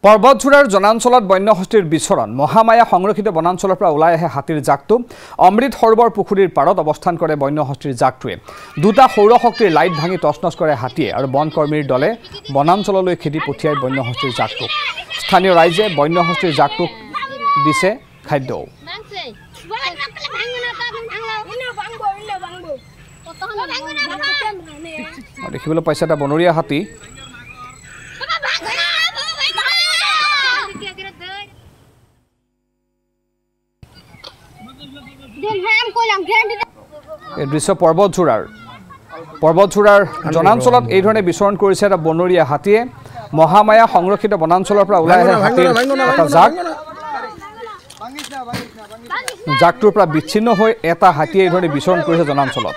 পৰ্বতঝোৰাৰ জনাঞ্চলত বন্যহস্তীৰ বিচৰণ মহামায়া সংৰক্ষিত বনাঞ্চলৰ পৰা ওলাই আহে হাতীৰ জাকটো অমৃত সৰোবৰ পুখুৰীৰ পাৰত অৱস্থান কৰে বন্যহস্তীৰ জাকটোৱে দুটা সৌৰ শক্তিৰ লাইট ভাঙি তছনছ কৰে হাতীয়ে আৰু বনকৰ্মীৰ দলে বনাঞ্চললৈ খেদি পঠিয়াই বন্যহস্তীৰ জাকটোক স্থানীয় ৰাইজে বন্যহস্তীৰ জাকটোক দিছে খাদ্য দেখিবলৈ পাইছে এটা বনৰীয়া হাতী এই দৃশ্য পৰ্বতঝোৰাৰ জনাঞ্চলত এই ধৰণে বিচৰণ কৰিছে এটা বনৰীয়া হাতীয়ে মহামায়া সংৰক্ষিত বনাঞ্চলৰ পৰা ওলাই আহে হাতীৰ এটা জাকটোৰ পৰা বিচ্ছিন্ন হৈ এটা হাতীয়ে এই ধৰণে বিচৰণ কৰিছে জনাঞ্চলত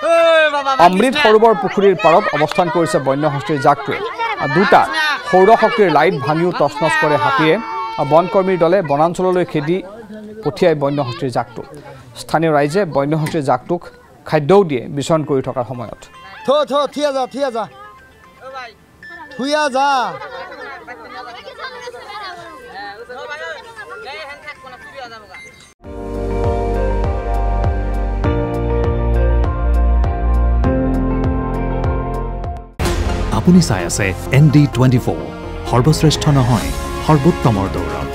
অমৃত সৰোবৰ পুখুৰীৰ পাৰত অৱস্থান কৰিছে বন্যহস্তীৰ জাকটোৱে দুটা সৌৰ শক্তিৰ লাইট ভাঙিও তছনছ কৰে হাতীয়ে বনকৰ্মীৰ দলে বনাঞ্চললৈ খেদি পঠিয়াই বন্যহস্তীৰ জাকটো স্থানীয় ৰাইজে বন্যহস্তীৰ জাকটোক খাদ্যও দিয়ে বিচৰণ কৰি থকাৰ সময়ত আপুনি চাই আছে ND24 সৰ্বশ্ৰেষ্ঠ নহয় সৰ্বোত্তমৰ দৌৰত